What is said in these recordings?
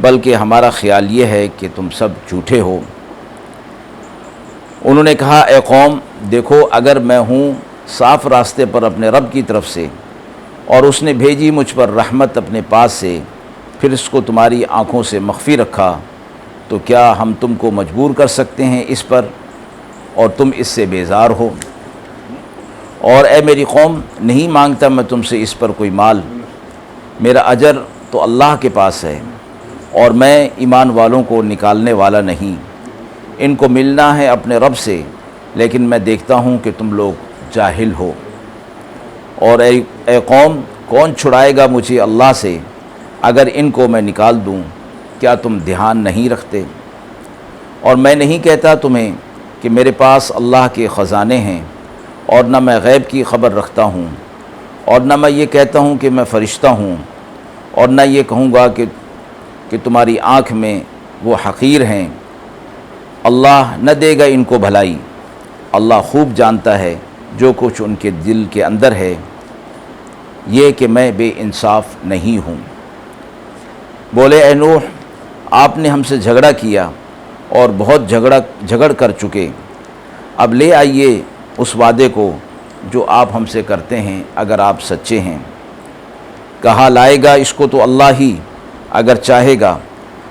بلکہ ہمارا خیال یہ ہے کہ تم سب جھوٹے ہو۔ انہوں نے کہا اے قوم دیکھو اگر میں ہوں صاف راستے پر اپنے رب کی طرف سے اور اس نے بھیجی مجھ پر رحمت اپنے پاس سے، پھر اس کو تمہاری آنکھوں سے مخفی رکھا، تو کیا ہم تم کو مجبور کر سکتے ہیں اس پر اور تم اس سے بیزار ہو؟ اور اے میری قوم نہیں مانگتا میں تم سے اس پر کوئی مال، میرا اجر تو اللہ کے پاس ہے اور میں ایمان والوں کو نکالنے والا نہیں، ان کو ملنا ہے اپنے رب سے، لیکن میں دیکھتا ہوں کہ تم لوگ جاہل ہو۔ اور اے قوم کون چھڑائے گا مجھے اللہ سے اگر ان کو میں نکال دوں؟ کیا تم دھیان نہیں رکھتے؟ اور میں نہیں کہتا تمہیں کہ میرے پاس اللہ کے خزانے ہیں، اور نہ میں غیب کی خبر رکھتا ہوں، اور نہ میں یہ کہتا ہوں کہ میں فرشتہ ہوں، اور نہ یہ کہوں گا کہ تمہاری آنکھ میں وہ حقیر ہیں۔ اللہ نہ دے گا ان کو بھلائی، اللہ خوب جانتا ہے جو کچھ ان کے دل کے اندر ہے، یہ کہ میں بے انصاف نہیں ہوں۔ بولے اے نوح آپ نے ہم سے جھگڑا کیا اور بہت جھگڑ کر چکے، اب لے آئیے اس وعدے کو جو آپ ہم سے کرتے ہیں اگر آپ سچے ہیں۔ کہا لائے گا اس کو تو اللہ ہی اگر چاہے گا،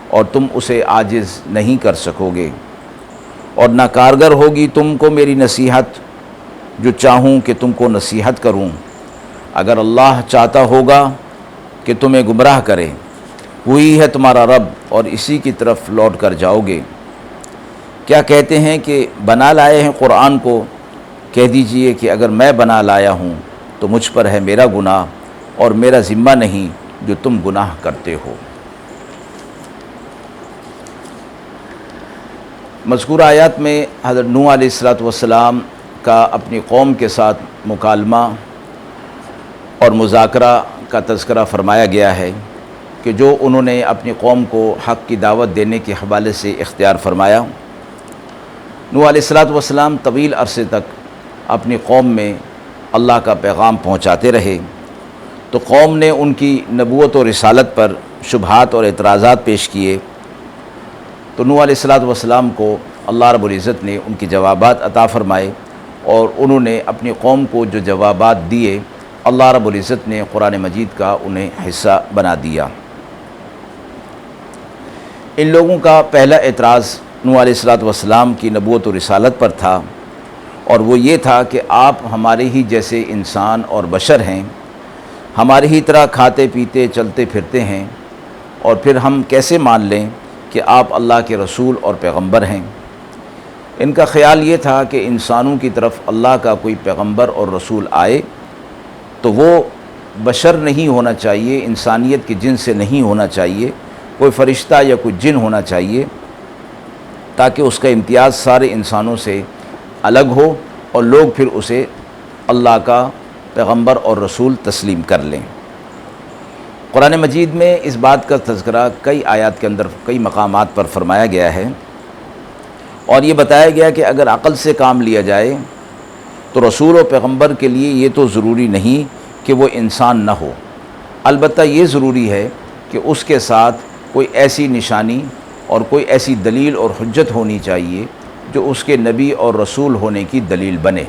اور تم اسے عاجز نہیں کر سکو گے، اور نہ کارگر ہوگی تم کو میری نصیحت جو چاہوں کہ تم کو نصیحت کروں۔ اگر اللہ چاہتا ہوگا کہ تمہیں گمراہ کرے، وہی ہے تمہارا رب اور اسی کی طرف لوٹ کر جاؤ گے۔ کیا کہتے ہیں کہ بنا لائے ہیں قرآن کو؟ کہہ دیجئے کہ اگر میں بنا لایا ہوں تو مجھ پر ہے میرا گناہ اور میرا ذمہ نہیں جو تم گناہ کرتے ہو۔ مذکورہ آیات میں حضرت نوح علیہ السلام کا اپنی قوم کے ساتھ مکالمہ اور مذاکرہ کا تذکرہ فرمایا گیا ہے کہ جو انہوں نے اپنی قوم کو حق کی دعوت دینے کے حوالے سے اختیار فرمایا۔ نوح علیہ السلام طویل عرصے تک اپنی قوم میں اللہ کا پیغام پہنچاتے رہے، تو قوم نے ان کی نبوت و رسالت پر شبہات اور اعتراضات پیش کیے، تو نوح علیہ السلام کو اللہ رب العزت نے ان کے جوابات عطا فرمائے، اور انہوں نے اپنی قوم کو جو جوابات دیے اللہ رب العزت نے قرآن مجید کا انہیں حصہ بنا دیا۔ ان لوگوں کا پہلا اعتراض نوح علیہ السلام کی نبوت و رسالت پر تھا، اور وہ یہ تھا کہ آپ ہمارے ہی جیسے انسان اور بشر ہیں، ہمارے ہی طرح کھاتے پیتے چلتے پھرتے ہیں، اور پھر ہم کیسے مان لیں کہ آپ اللہ کے رسول اور پیغمبر ہیں؟ ان کا خیال یہ تھا کہ انسانوں کی طرف اللہ کا کوئی پیغمبر اور رسول آئے تو وہ بشر نہیں ہونا چاہیے، انسانیت کے جن سے نہیں ہونا چاہیے، کوئی فرشتہ یا کوئی جن ہونا چاہیے، تاکہ اس کا امتیاز سارے انسانوں سے الگ ہو اور لوگ پھر اسے اللہ کا پیغمبر اور رسول تسلیم کر لیں۔ قرآن مجید میں اس بات کا تذکرہ کئی آیات کے اندر کئی مقامات پر فرمایا گیا ہے، اور یہ بتایا گیا کہ اگر عقل سے کام لیا جائے تو رسول و پیغمبر کے لیے یہ تو ضروری نہیں کہ وہ انسان نہ ہو، البتہ یہ ضروری ہے کہ اس کے ساتھ کوئی ایسی نشانی اور کوئی ایسی دلیل اور حجت ہونی چاہیے جو اس کے نبی اور رسول ہونے کی دلیل بنے۔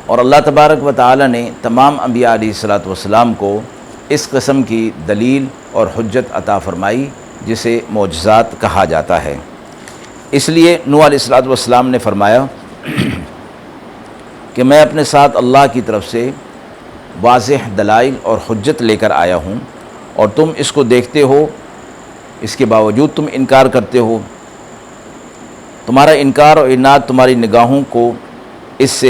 اور اللہ تبارک و تعالی نے تمام انبیاء علیہ السلام کو اس قسم کی دلیل اور حجت عطا فرمائی جسے معجزات کہا جاتا ہے۔ اس لیے نوح علیہ السلام نے فرمایا کہ میں اپنے ساتھ اللہ کی طرف سے واضح دلائل اور حجت لے کر آیا ہوں، اور تم اس کو دیکھتے ہو، اس کے باوجود تم انکار کرتے ہو۔ تمہارا انکار اور عناد تمہاری نگاہوں کو اس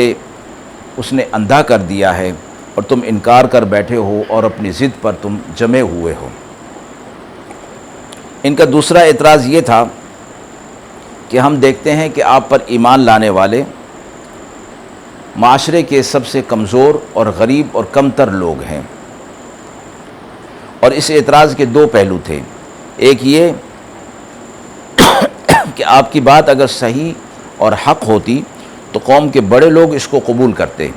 نے اندھا کر دیا ہے، اور تم انکار کر بیٹھے ہو اور اپنی ضد پر تم جمے ہوئے ہو۔ ان کا دوسرا اعتراض یہ تھا کہ ہم دیکھتے ہیں کہ آپ پر ایمان لانے والے معاشرے کے سب سے کمزور اور غریب اور کم تر لوگ ہیں، اور اس اعتراض کے دو پہلو تھے۔ ایک یہ کہ آپ کی بات اگر صحیح اور حق ہوتی تو قوم کے بڑے لوگ اس کو قبول کرتے،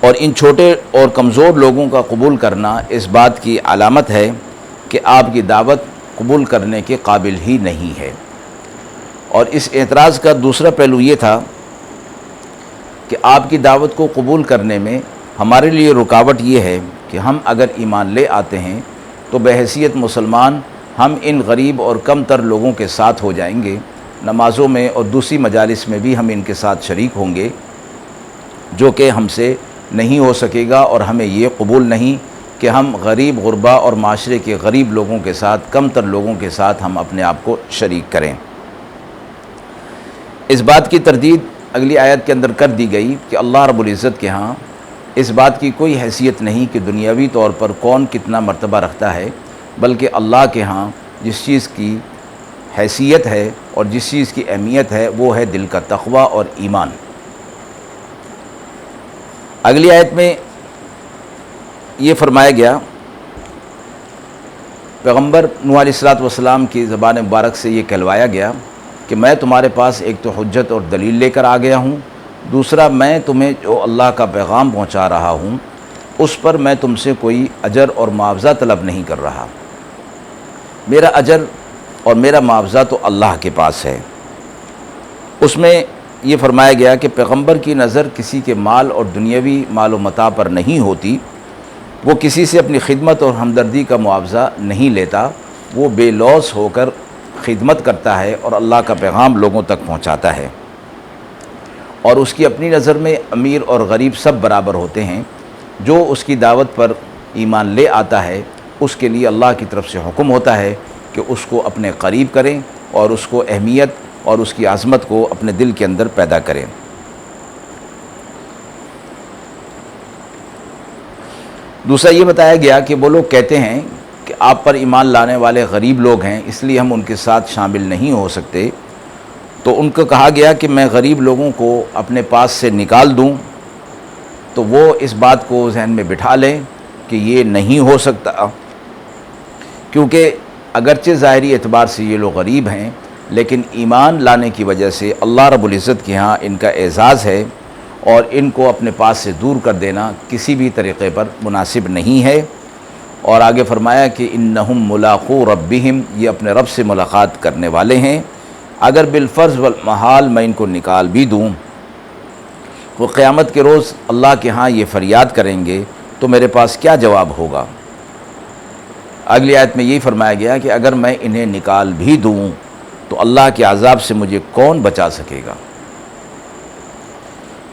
اور ان چھوٹے اور کمزور لوگوں کا قبول کرنا اس بات کی علامت ہے کہ آپ کی دعوت قبول کرنے کے قابل ہی نہیں ہے۔ اور اس اعتراض کا دوسرا پہلو یہ تھا کہ آپ کی دعوت کو قبول کرنے میں ہمارے لیے رکاوٹ یہ ہے کہ ہم اگر ایمان لے آتے ہیں تو بحیثیت مسلمان ہم ان غریب اور کم تر لوگوں کے ساتھ ہو جائیں گے، نمازوں میں اور دوسری مجالس میں بھی ہم ان کے ساتھ شریک ہوں گے، جو کہ ہم سے نہیں ہو سکے گا، اور ہمیں یہ قبول نہیں کہ ہم غریب غربا اور معاشرے کے غریب لوگوں کے ساتھ، کم تر لوگوں کے ساتھ ہم اپنے آپ کو شریک کریں۔ اس بات کی تردید اگلی آیت کے اندر کر دی گئی کہ اللہ رب العزت کے ہاں اس بات کی کوئی حیثیت نہیں کہ دنیاوی طور پر کون کتنا مرتبہ رکھتا ہے، بلکہ اللہ کے ہاں جس چیز کی حیثیت ہے اور جس چیز کی اہمیت ہے وہ ہے دل کا تقوی اور ایمان۔ اگلی آیت میں یہ فرمایا گیا، پیغمبر نوح علیہ السلام کی زبان مبارک سے یہ کہلوایا گیا کہ میں تمہارے پاس ایک تو حجت اور دلیل لے کر آ گیا ہوں، دوسرا میں تمہیں جو اللہ کا پیغام پہنچا رہا ہوں اس پر میں تم سے کوئی اجر اور معاوضہ طلب نہیں کر رہا، میرا اجر اور میرا معاوضہ تو اللہ کے پاس ہے۔ اس میں یہ فرمایا گیا کہ پیغمبر کی نظر کسی کے مال اور دنیاوی مال و متاع پر نہیں ہوتی، وہ کسی سے اپنی خدمت اور ہمدردی کا معاوضہ نہیں لیتا، وہ بے لوث ہو کر خدمت کرتا ہے اور اللہ کا پیغام لوگوں تک پہنچاتا ہے، اور اس کی اپنی نظر میں امیر اور غریب سب برابر ہوتے ہیں۔ جو اس کی دعوت پر ایمان لے آتا ہے اس کے لیے اللہ کی طرف سے حکم ہوتا ہے کہ اس کو اپنے قریب کریں اور اس کو اہمیت اور اس کی عظمت کو اپنے دل کے اندر پیدا کریں۔ دوسرا یہ بتایا گیا کہ وہ لوگ کہتے ہیں کہ آپ پر ایمان لانے والے غریب لوگ ہیں، اس لیے ہم ان کے ساتھ شامل نہیں ہو سکتے، تو ان کو کہا گیا کہ میں غریب لوگوں کو اپنے پاس سے نکال دوں، تو وہ اس بات کو ذہن میں بٹھا لیں کہ یہ نہیں ہو سکتا، کیونکہ اگرچہ ظاہری اعتبار سے یہ لوگ غریب ہیں لیکن ایمان لانے کی وجہ سے اللہ رب العزت کے ہاں ان کا اعزاز ہے، اور ان کو اپنے پاس سے دور کر دینا کسی بھی طریقے پر مناسب نہیں ہے۔ اور آگے فرمایا کہ انہم ملاقو ربہم، یہ اپنے رب سے ملاقات کرنے والے ہیں، اگر بالفرض والمحال میں ان کو نکال بھی دوں، وہ قیامت کے روز اللہ کے ہاں یہ فریاد کریں گے تو میرے پاس کیا جواب ہوگا۔ اگلی آیت میں یہی فرمایا گیا کہ اگر میں انہیں نکال بھی دوں تو اللہ کے عذاب سے مجھے کون بچا سکے گا۔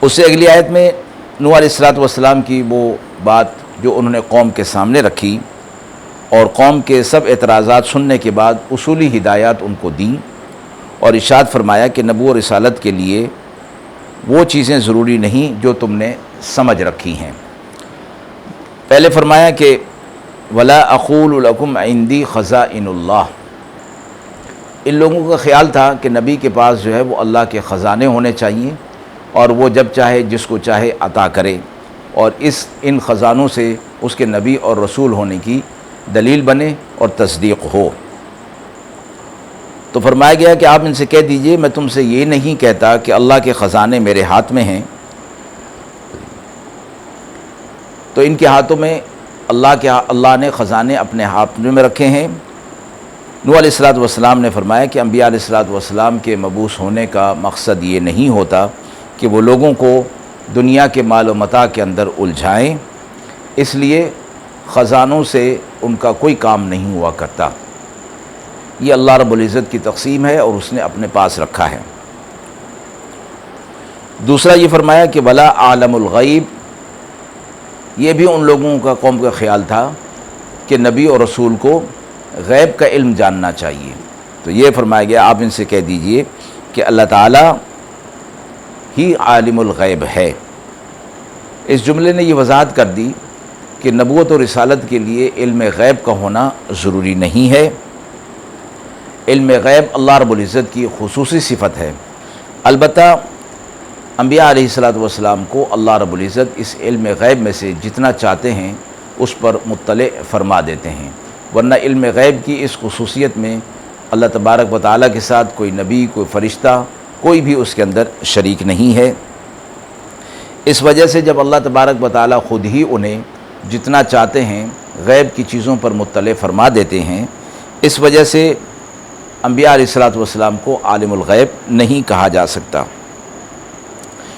اس سے اگلی آیت میں نوح علیہ السلام کی وہ بات جو انہوں نے قوم کے سامنے رکھی اور قوم کے سب اعتراضات سننے کے بعد اصولی ہدایات ان کو دیں، اور ارشاد فرمایا کہ نبوت و رسالت کے لیے وہ چیزیں ضروری نہیں جو تم نے سمجھ رکھی ہیں۔ پہلے فرمایا کہ وَلَا أَقُولُ لَكُمْ عِنْدِي خَزَائِنُ اللَّهِ، ان لوگوں کا خیال تھا کہ نبی کے پاس جو ہے وہ اللہ کے خزانے ہونے چاہیے اور وہ جب چاہے جس کو چاہے عطا کرے، اور ان خزانوں سے اس کے نبی اور رسول ہونے کی دلیل بنے اور تصدیق ہو۔ تو فرمایا گیا کہ آپ ان سے کہہ دیجئے میں تم سے یہ نہیں کہتا کہ اللہ کے خزانے میرے ہاتھ میں ہیں، تو ان کے ہاتھوں میں اللہ نے خزانے اپنے ہاتھ میں رکھے ہیں۔ نوح علیہ السلام نے فرمایا کہ انبیاء علیہ السلام کے مبعوث ہونے کا مقصد یہ نہیں ہوتا کہ وہ لوگوں کو دنیا کے مال و متاع کے اندر الجھائیں، اس لیے خزانوں سے ان کا کوئی کام نہیں ہوا کرتا، یہ اللہ رب العزت کی تقسیم ہے اور اس نے اپنے پاس رکھا ہے۔ دوسرا یہ فرمایا کہ ولا عالم الغیب، یہ بھی ان لوگوں کا قوم کا خیال تھا کہ نبی اور رسول کو غیب کا علم جاننا چاہیے، تو یہ فرمایا گیا آپ ان سے کہہ دیجئے کہ اللہ تعالیٰ ہی عالم الغیب ہے۔ اس جملے نے یہ وضاحت کر دی کہ نبوت و رسالت کے لیے علم غیب کا ہونا ضروری نہیں ہے۔ علم غیب اللہ رب العزت کی خصوصی صفت ہے، البتہ انبیاء علیہ السلام کو اللہ رب العزت اس علم غیب میں سے جتنا چاہتے ہیں اس پر مطلع فرما دیتے ہیں، ورنہ علم غیب کی اس خصوصیت میں اللہ تبارک و تعالیٰ کے ساتھ کوئی نبی، کوئی فرشتہ، کوئی بھی اس کے اندر شریک نہیں ہے۔ اس وجہ سے جب اللہ تبارک و تعالیٰ خود ہی انہیں جتنا چاہتے ہیں غیب کی چیزوں پر مطلع فرما دیتے ہیں، اس وجہ سے انبیاء علیہ الصلوۃ والسلام کو عالم الغیب نہیں کہا جا سکتا،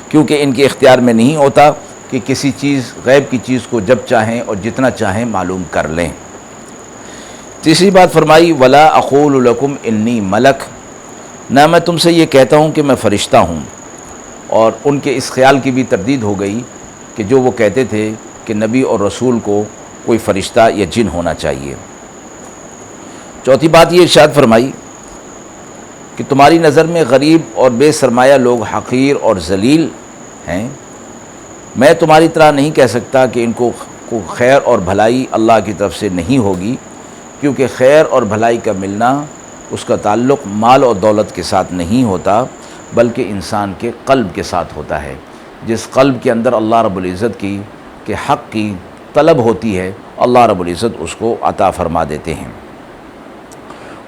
کیونکہ ان کے اختیار میں نہیں ہوتا کہ کسی چیز غیب کی چیز کو جب چاہیں اور جتنا چاہیں معلوم کر لیں۔ تیسری بات فرمائی ولا اقول لکم انی ملک، نہ میں تم سے یہ کہتا ہوں کہ میں فرشتہ ہوں، اور ان کے اس خیال کی بھی تردید ہو گئی کہ جو وہ کہتے تھے کہ نبی اور رسول کو کوئی فرشتہ یا جن ہونا چاہیے۔ چوتھی بات یہ ارشاد فرمائی کہ تمہاری نظر میں غریب اور بے سرمایہ لوگ حقیر اور ذلیل ہیں، میں تمہاری طرح نہیں کہہ سکتا کہ ان کو خیر اور بھلائی اللہ کی طرف سے نہیں ہوگی، کیونکہ خیر اور بھلائی کا ملنا اس کا تعلق مال اور دولت کے ساتھ نہیں ہوتا، بلکہ انسان کے قلب کے ساتھ ہوتا ہے۔ جس قلب کے اندر اللہ رب العزت کی کہ حق کی طلب ہوتی ہے، اللہ رب العزت اس کو عطا فرما دیتے ہیں۔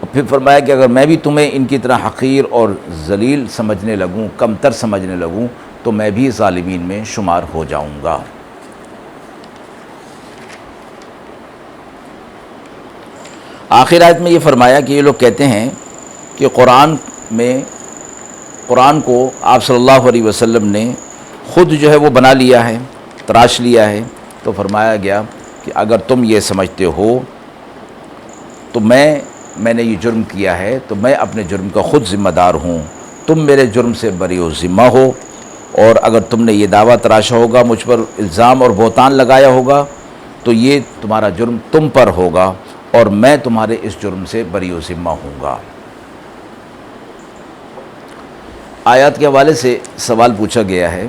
اور پھر فرمایا کہ اگر میں بھی تمہیں ان کی طرح حقیر اور ذلیل سمجھنے لگوں، کمتر سمجھنے لگوں، تو میں بھی ظالمین میں شمار ہو جاؤں گا۔ آخر آیت میں یہ فرمایا کہ یہ لوگ کہتے ہیں کہ قرآن کو آپ صلی اللہ علیہ وسلم نے خود جو ہے وہ بنا لیا ہے، تراش لیا ہے، تو فرمایا گیا کہ اگر تم یہ سمجھتے ہو تو میں نے یہ جرم کیا ہے تو میں اپنے جرم کا خود ذمہ دار ہوں، تم میرے جرم سے بری و ذمہ ہو، اور اگر تم نے یہ دعویٰ تراشا ہوگا، مجھ پر الزام اور بہتان لگایا ہوگا، تو یہ تمہارا جرم تم پر ہوگا اور میں تمہارے اس جرم سے بری و ذمہ ہوں گا۔ آیات کے حوالے سے سوال پوچھا گیا ہے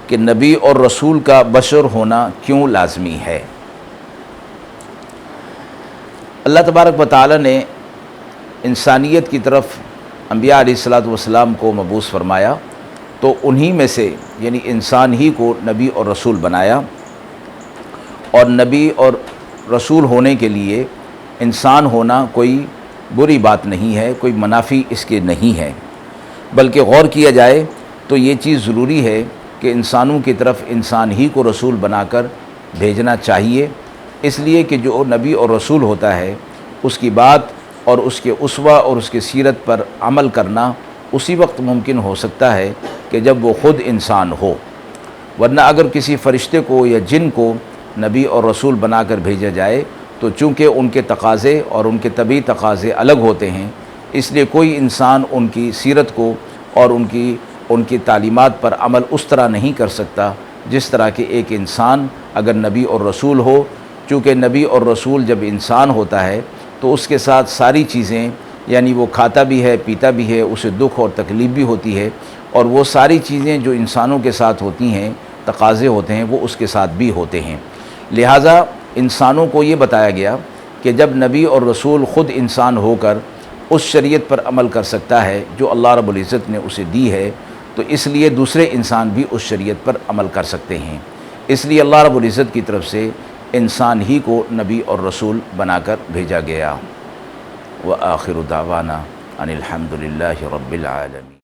کہ نبی اور رسول کا بشر ہونا کیوں لازمی ہے؟ اللہ تبارک و تعالی نے انسانیت کی طرف انبیاء علیہ الصلوۃ والسلام کو مبعوث فرمایا، تو انہی میں سے یعنی انسان ہی کو نبی اور رسول بنایا، اور نبی اور رسول ہونے کے لیے انسان ہونا کوئی بری بات نہیں ہے، کوئی منافی اس کے نہیں ہے، بلکہ غور کیا جائے تو یہ چیز ضروری ہے کہ انسانوں کی طرف انسان ہی کو رسول بنا کر بھیجنا چاہیے، اس لیے کہ جو نبی اور رسول ہوتا ہے اس کی بات اور اس کے اسوہ اور اس کے سیرت پر عمل کرنا اسی وقت ممکن ہو سکتا ہے کہ جب وہ خود انسان ہو، ورنہ اگر کسی فرشتے کو یا جن کو نبی اور رسول بنا کر بھیجا جائے تو چونکہ ان کے تقاضے اور ان کے طبعی تقاضے الگ ہوتے ہیں، اس لیے کوئی انسان ان کی سیرت کو اور ان کی تعلیمات پر عمل اس طرح نہیں کر سکتا جس طرح کہ ایک انسان اگر نبی اور رسول ہو، چونکہ نبی اور رسول جب انسان ہوتا ہے تو اس کے ساتھ ساری چیزیں، یعنی وہ کھاتا بھی ہے، پیتا بھی ہے، اسے دکھ اور تکلیف بھی ہوتی ہے، اور وہ ساری چیزیں جو انسانوں کے ساتھ ہوتی ہیں، تقاضے ہوتے ہیں، وہ اس کے ساتھ بھی ہوتے ہیں۔ لہٰذا انسانوں کو یہ بتایا گیا کہ جب نبی اور رسول خود انسان ہو کر اس شریعت پر عمل کر سکتا ہے جو اللہ رب العزت نے اسے دی ہے، تو اس لیے دوسرے انسان بھی اس شریعت پر عمل کر سکتے ہیں، اس لیے اللہ رب العزت کی طرف سے انسان ہی کو نبی اور رسول بنا کر بھیجا گیا۔ وآخر دعوانا ان الحمد للہ رب العالمین۔